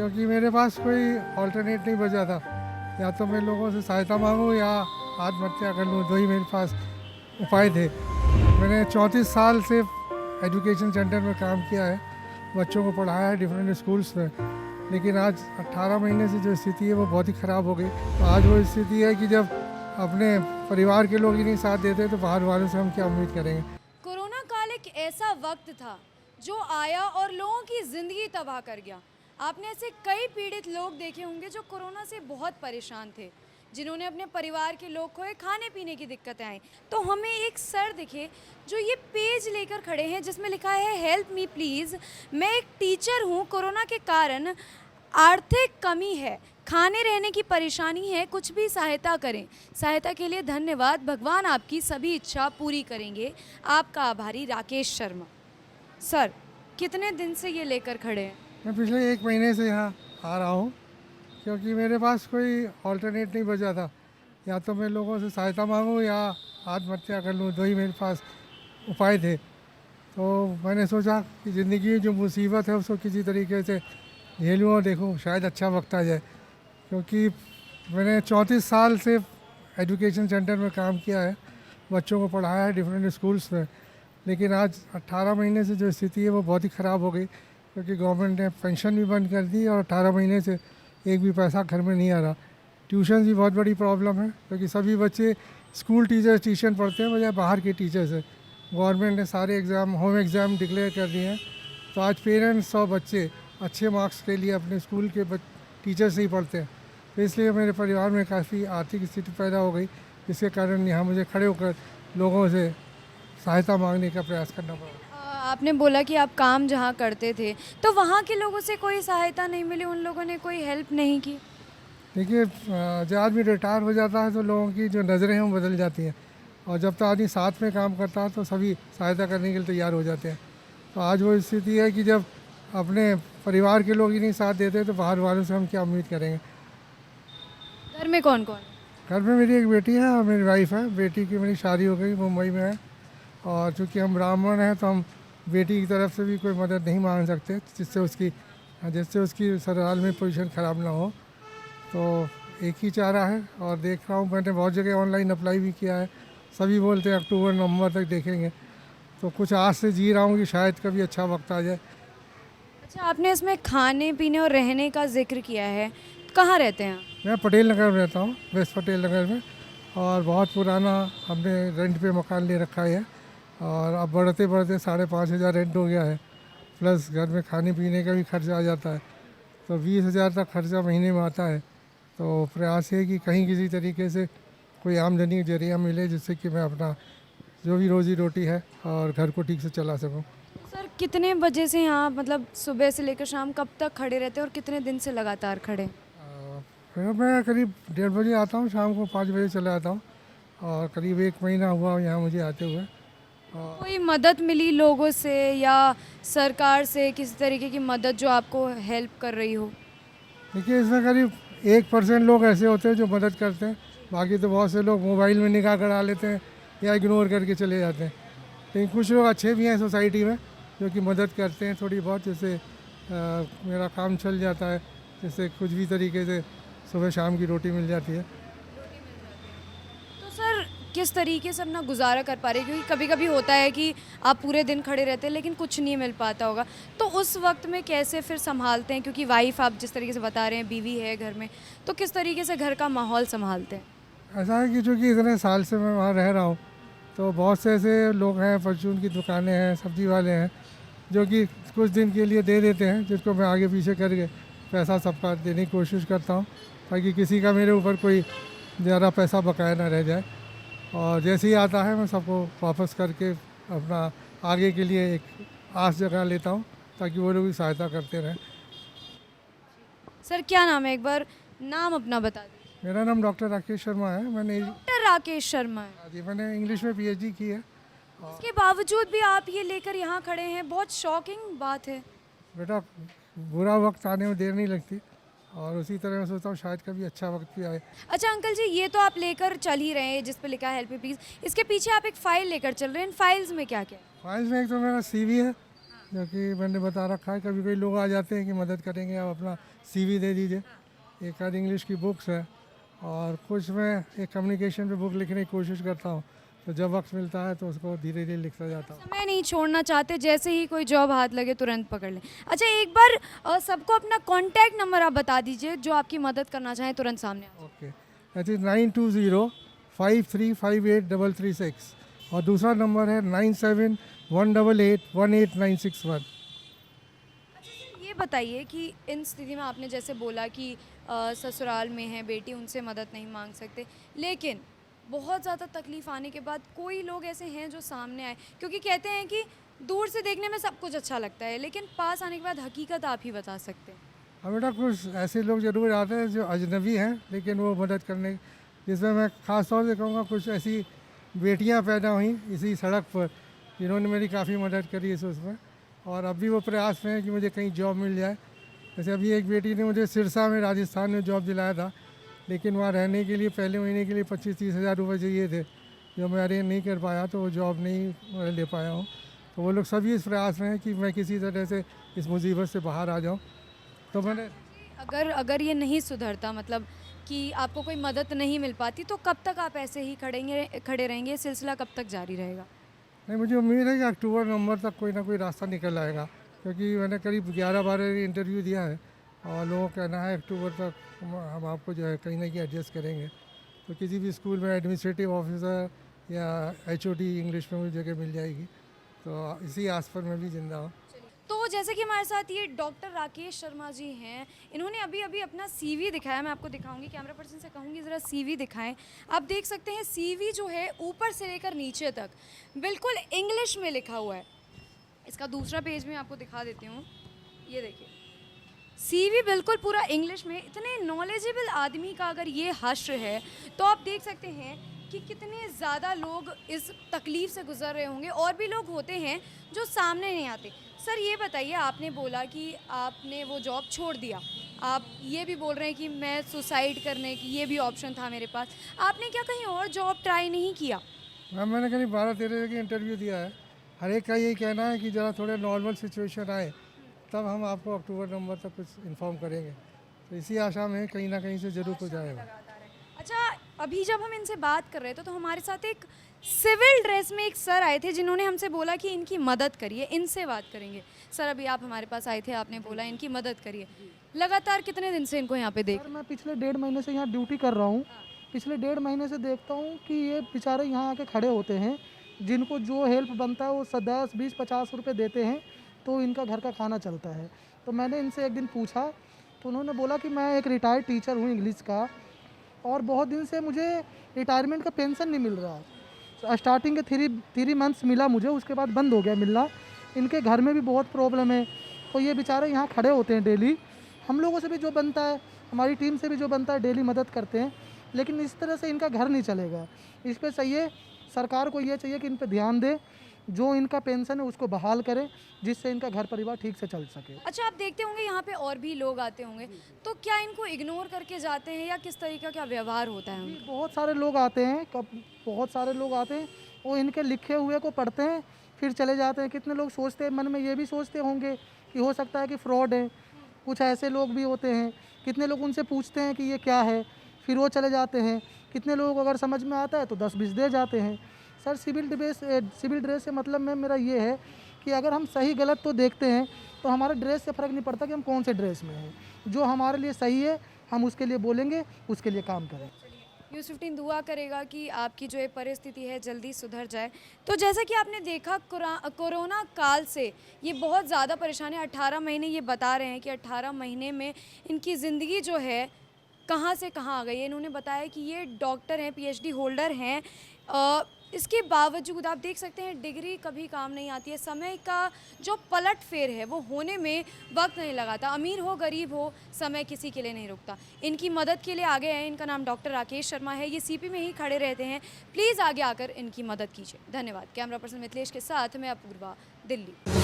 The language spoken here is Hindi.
क्योंकि मेरे पास कोई ऑल्टरनेट नहीं बचा था। या तो मैं लोगों से सहायता मांगूं या आत्महत्या कर लूँ, दो ही मेरे पास उपाय थे। मैंने 34 साल से एजुकेशन सेंटर में काम किया है, बच्चों को पढ़ाया है डिफरेंट स्कूल्स में। लेकिन आज 18 महीने से जो स्थिति है वो बहुत ही ख़राब हो गई। तो आज वो स्थिति है कि जब अपने परिवार के लोग ही नहीं साथ देते तो बाहर वालों से हम क्या उम्मीद करेंगे। कोरोना काल एक ऐसा वक्त था जो आया और लोगों की ज़िंदगी तबाह कर गया। आपने ऐसे कई पीड़ित लोग देखे होंगे जो कोरोना से बहुत परेशान थे, जिन्होंने अपने परिवार के लोग खोए, खाने पीने की दिक्कतें आई। तो हमें एक सर दिखे जो ये पेज लेकर खड़े हैं जिसमें लिखा है हेल्प मी प्लीज़। मैं एक टीचर हूँ, कोरोना के कारण आर्थिक कमी है, खाने रहने की परेशानी है, कुछ भी सहायता करें। सहायता के लिए धन्यवाद, भगवान आपकी सभी इच्छा पूरी करेंगे। आपका आभारी राकेश शर्मा। सर, कितने दिन से ये लेकर खड़े हैं? मैं पिछले 1 महीने से यहाँ आ रहा हूँ, क्योंकि मेरे पास कोई ऑल्टरनेट नहीं बचा था। या तो मैं लोगों से सहायता मांगूं या आत्महत्या कर लूँ, दो ही मेरे पास उपाय थे। तो मैंने सोचा कि ज़िंदगी में जो मुसीबत है उसको किसी तरीके से झेलूँ और देखूँ शायद अच्छा वक्त आ जाए। क्योंकि मैंने 34 साल से एजुकेशन सेंटर में काम किया है, बच्चों को पढ़ाया है डिफरेंट स्कूल्स में। लेकिन आज 18 महीने से जो स्थिति है वो बहुत ही ख़राब हो गई, क्योंकि गवर्नमेंट ने पेंशन भी बंद कर दी और 18 महीने से एक भी पैसा घर में नहीं आ रहा। ट्यूशन भी बहुत बड़ी प्रॉब्लम है, क्योंकि सभी बच्चे स्कूल टीचर्स ट्यूशन पढ़ते हैं बजाय बाहर के टीचर से। गवर्नमेंट ने सारे एग्ज़ाम होम एग्ज़ाम डिक्लेयर कर दिए हैं। तो आज पेरेंट्स और बच्चे अच्छे मार्क्स के लिए अपने स्कूल के टीचर से ही पढ़ते हैं। तो इसलिए मेरे परिवार में काफ़ी आर्थिक स्थिति पैदा हो गई, जिसके कारण यहाँ मुझे खड़े होकर लोगों से सहायता मांगने का प्रयास करना पड़ा। आपने बोला कि आप काम जहाँ करते थे तो वहाँ के लोगों से कोई सहायता नहीं मिली, उन लोगों ने कोई हेल्प नहीं की? देखिए, जब आदमी रिटायर हो जाता है तो लोगों की जो नज़रें हैं वो बदल जाती हैं, और जब तक आदमी साथ में काम करता है तो सभी सहायता करने के लिए तैयार हो जाते हैं। तो आज वो स्थिति है कि जब अपने परिवार के लोग ही नहीं साथ देते तो बाहर वालों से हम क्या उम्मीद करेंगे। घर में कौन कौन है? घर में मेरी एक बेटी है और मेरी वाइफ है। बेटी की मेरी शादी हो गई, मुंबई में है। और चूँकि हम ब्राह्मण हैं तो हम बेटी की तरफ से भी कोई मदद नहीं मांग सकते जिससे उसकी ससुराल में पोजीशन ख़राब ना हो। तो एक ही चारा है, और देख रहा हूँ मैंने बहुत जगह ऑनलाइन अप्लाई भी किया है। सभी बोलते हैं अक्टूबर नवंबर तक देखेंगे। तो कुछ आस से जी रहा हूँ कि शायद कभी अच्छा वक्त आ जाए। अच्छा, आपने इसमें खाने पीने और रहने का जिक्र किया है, कहाँ रहते हैं आप? मैं पटेल नगर में रहता हूँ, वेस्ट पटेल नगर में। और बहुत पुराना हमने रेंट पे मकान ले रखा है, और अब बढ़ते बढ़ते 5,500 रेंट हो गया है। प्लस घर में खाने पीने का भी खर्चा आ जाता है, तो 20,000 तक खर्चा महीने में आता है। तो प्रयास है कि कहीं किसी तरीके से कोई आमदनी का जरिया मिले, जिससे कि मैं अपना जो भी रोज़ी रोटी है और घर को ठीक से चला सकूँ। सर, कितने बजे से यहाँ, मतलब सुबह से लेकर शाम कब तक खड़े रहते हैं और कितने दिन से लगातार खड़े? फिर मैं करीब 1:30 बजे आता हूँ, शाम को 5 बजे चला आता हूँ, और करीब 1 महीना हुआ यहाँ मुझे आते हुए। कोई मदद मिली लोगों से या सरकार से, किसी तरीके की मदद जो आपको हेल्प कर रही हो? देखिए, इसमें करीब 1% लोग ऐसे होते हैं जो मदद करते हैं। बाकी तो बहुत से लोग मोबाइल में निगाह गड़ा लेते हैं या इग्नोर करके चले जाते हैं। लेकिन कुछ लोग अच्छे भी हैं सोसाइटी में जो कि मदद करते हैं थोड़ी बहुत। जैसे मेरा काम चल जाता है, जैसे कुछ भी तरीके से सुबह शाम की रोटी मिल जाती है। तो सर, किस तरीके से अपना गुजारा कर पा रहे हैं? क्योंकि कभी कभी होता है कि आप पूरे दिन खड़े रहते हैं लेकिन कुछ नहीं मिल पाता होगा, तो उस वक्त में कैसे फिर संभालते हैं? क्योंकि वाइफ, आप जिस तरीके से बता रहे हैं, बीवी है घर में, तो किस तरीके से घर का माहौल संभालते हैं? ऐसा है कि चूँकि इतने साल से मैं वहाँ रह रहा हूँ, तो बहुत से ऐसे लोग हैं, परचून की दुकानें हैं, सब्जी वाले हैं, जो कि कुछ दिन के लिए दे देते हैं, जिसको मैं आगे पीछे करके पैसा सबका देने की कोशिश करता हूँ, ताकि किसी का मेरे ऊपर कोई ज़्यादा पैसा बकाया ना रह जाए। और जैसे ही आता है मैं सबको वापस करके अपना आगे के लिए एक आस जगा लेता हूँ, ताकि वो लोग भी सहायता करते रहें। सर, क्या नाम है? एक बार नाम अपना बता दीजिए। मेरा नाम डॉक्टर राकेश शर्मा है। डॉक्टर राकेश शर्मा है। जी, मैंने इंग्लिश में PhD की है। इसके बावजूद भी आप ये लेकर यहाँ खड़े हैं, बहुत शॉकिंग बात है। बेटा, बुरा वक्त आने में देर नहीं लगती, और उसी तरह मैं सोचता हूँ शायद कभी अच्छा वक्त भी आए। अच्छा अंकल जी, ये तो आप लेकर चल ही रहे हैं जिस पे लिखा है हेल्प मी प्लीज, इसके पीछे आप एक फाइल लेकर चल रहे हैं, इन फाइल्स में क्या क्या है? फाइल्स में एक तो मेरा CV है, क्योंकि मैंने बता रखा है, कभी कभी लोग आ जाते हैं कि मदद करेंगे, आप अपना सीवी दे दीजिए। एक आध इंग्लिश की बुक्स है और कुछ मैं एक कम्युनिकेशन पे बुक लिखने की कोशिश करता हूँ, तो जब वक्त मिलता है तो उसको धीरे धीरे लिखता जाता हूँ। समय नहीं छोड़ना चाहते, जैसे ही कोई जॉब हाथ लगे तुरंत पकड़ लें। अच्छा, एक बार सबको अपना कॉन्टैक्ट नंबर आप बता दीजिए, जो आपकी मदद करना चाहें तुरंत सामने आ जाए। ओके, दैट इज़ 9205358336 और दूसरा नंबर है 9718818961। ये बताइए कि इन स्थिति में आपने जैसे बोला कि ससुराल में है बेटी, उनसे मदद नहीं मांग सकते, लेकिन बहुत ज़्यादा तकलीफ़ आने के बाद कोई लोग ऐसे हैं जो सामने आए, क्योंकि कहते हैं कि दूर से देखने में सब कुछ अच्छा लगता है, लेकिन पास आने के बाद हकीकत आप ही बता सकते हैं। हाँ बेटा, कुछ ऐसे लोग ज़रूर आते हैं जो अजनबी हैं, लेकिन वो मदद करने, जिसमें मैं ख़ास तौर से कहूँगा कुछ ऐसी बेटियां पैदा हुई इसी सड़क पर जिन्होंने मेरी काफ़ी मदद करी इस उसमें, और अभी वो प्रयास में है कि मुझे कहीं जॉब मिल जाए। जैसे अभी एक बेटी ने मुझे सिरसा में राजस्थान में जॉब दिलाया था, लेकिन वहाँ रहने के लिए पहले महीने के लिए 25-30 हज़ार रुपये चाहिए थे, जो मैं अरेंज नहीं कर पाया, तो वो जॉब नहीं ले पाया हूँ। तो वो लोग सभी इस प्रयास में हैं कि मैं किसी तरह से इस मुसीबत से बाहर आ जाऊँ। तो मैंने अगर अगर ये नहीं सुधरता, मतलब कि आपको कोई मदद नहीं मिल पाती, तो कब तक आप ऐसे ही खड़े रहेंगे? ये सिलसिला कब तक जारी रहेगा? नहीं, मुझे उम्मीद है कि अक्टूबर नवंबर तक कोई ना कोई रास्ता निकल आएगा, क्योंकि मैंने करीब 11-12 इंटरव्यू दिया है और लोगों का कहना है अक्टूबर तक हम आपको जो है कहीं ना कहीं एडजस्ट करेंगे। तो किसी भी स्कूल में एडमिनिस्ट्रेटिव ऑफिसर या एचओडी इंग्लिश में मुझे जगह मिल जाएगी, तो इसी आस पर मैं भी जिंदा हूँ। तो जैसे कि हमारे साथ ये डॉक्टर राकेश शर्मा जी हैं, इन्होंने अभी अभी अपना सीवी दिखाया, मैं आपको दिखाऊंगी, कैमरा पर्सन से कहूँगी ज़रा सीवी दिखाएं। आप देख सकते हैं सीवी जो है ऊपर से लेकर नीचे तक बिल्कुल इंग्लिश में लिखा हुआ है। इसका दूसरा पेज मैं आपको दिखा देती हूँ, ये देखिए, सीवी बिल्कुल पूरा इंग्लिश में। इतने नॉलेजेबल आदमी का अगर ये हश्र है, तो आप देख सकते हैं कि कितने ज़्यादा लोग इस तकलीफ़ से गुजर रहे होंगे, और भी लोग होते हैं जो सामने नहीं आते। सर ये बताइए, आपने बोला कि आपने वो जॉब छोड़ दिया, आप ये भी बोल रहे हैं कि मैं सुसाइड करने की ये भी ऑप्शन था मेरे पास, आपने क्या कहीं और जॉब ट्राई नहीं किया? मैम, मैंने करीब 12-13 जगह इंटरव्यू दिया है, हर एक का यही कहना है कि ज़रा थोड़े नॉर्मल सिचुएशन आए तब हम आपको अक्टूबर नवंबर तक कुछ इन्फॉर्म करेंगे। तो इसी आशा में कहीं ना कहीं से ज़रूर कुछ आएगा। अच्छा, अभी जब हम इनसे बात कर रहे थे तो हमारे साथ एक सिविल ड्रेस में एक सर आए थे, जिन्होंने हमसे बोला कि इनकी मदद करिए, इनसे बात करेंगे। सर, अभी आप हमारे पास आए थे, आपने बोला इनकी मदद करिए। लगातार कितने दिन से इनको यहाँ पे देख? सर मैं पिछले 1.5 महीने से यहाँ ड्यूटी कर रहा हूँ। पिछले 1.5 महीने से देखता हूँ कि ये बेचारे यहाँ आके खड़े होते हैं, जिनको जो हेल्प बनता है वो 10, 20, 50 रुपये देते हैं, तो इनका घर का खाना चलता है। तो मैंने इनसे एक दिन पूछा, तो उन्होंने बोला कि मैं एक रिटायर्ड टीचर हूँ इंग्लिश का, और बहुत दिन से मुझे रिटायरमेंट का पेंशन नहीं मिल रहा। स्टार्टिंग के 3 मंथ्स मिला मुझे, उसके बाद बंद हो गया मिलना। इनके घर में भी बहुत प्रॉब्लम है, तो ये बेचारे यहाँ खड़े होते हैं डेली। हम लोगों से भी जो बनता है, हमारी टीम से भी जो बनता है, डेली मदद करते हैं, लेकिन इस तरह से इनका घर नहीं चलेगा। इस पे चाहिए, सरकार को ये चाहिए कि इन पे ध्यान दे, जो इनका पेंशन है उसको बहाल करें, जिससे इनका घर परिवार ठीक से चल सके। अच्छा, आप देखते होंगे यहाँ पे और भी लोग आते होंगे, तो क्या इनको इग्नोर करके जाते हैं या किस तरीके का व्यवहार होता है उनका? बहुत सारे लोग आते हैं, बहुत सारे लोग आते हैं, वो इनके लिखे हुए को पढ़ते हैं, फिर चले जाते हैं। कितने लोग सोचते हैं, मन में ये भी सोचते होंगे कि हो सकता है कि फ्रॉड है, कुछ ऐसे लोग भी होते हैं। कितने लोग उनसे पूछते हैं कि ये क्या है, फिर वो चले जाते हैं। कितने लोग अगर समझ में आता है तो 10-20 दे जाते हैं। सर, सिविल ड्रेस से मतलब में मेरा ये है कि अगर हम सही गलत तो देखते हैं, तो हमारे ड्रेस से फ़र्क नहीं पड़ता कि हम कौन से ड्रेस में हैं। जो हमारे लिए सही है हम उसके लिए बोलेंगे, उसके लिए काम करें। न्यूज़ 15 दुआ करेगा कि आपकी जो ये परिस्थिति है जल्दी सुधर जाए। तो जैसा कि आपने देखा, कोरोना काल से ये बहुत ज़्यादा परेशान है। 18 महीने ये बता रहे हैं कि 18 महीने में इनकी ज़िंदगी जो है कहाँ से कहाँ आ गई है। इन्होंने बताया कि ये डॉक्टर हैं, पीएचडी होल्डर हैं, इसके बावजूद आप देख सकते हैं डिग्री कभी काम नहीं आती है। समय का जो पलट फेर है वो होने में वक्त नहीं लगाता। अमीर हो गरीब हो, समय किसी के लिए नहीं रुकता। इनकी मदद के लिए आगे हैं, इनका नाम डॉक्टर राकेश शर्मा है, ये सीपी में ही खड़े रहते हैं। प्लीज़ आगे आकर इनकी मदद कीजिए। धन्यवाद। कैमरा पर्सन मिथिलेश के साथ मैं अपूर्वा, दिल्ली।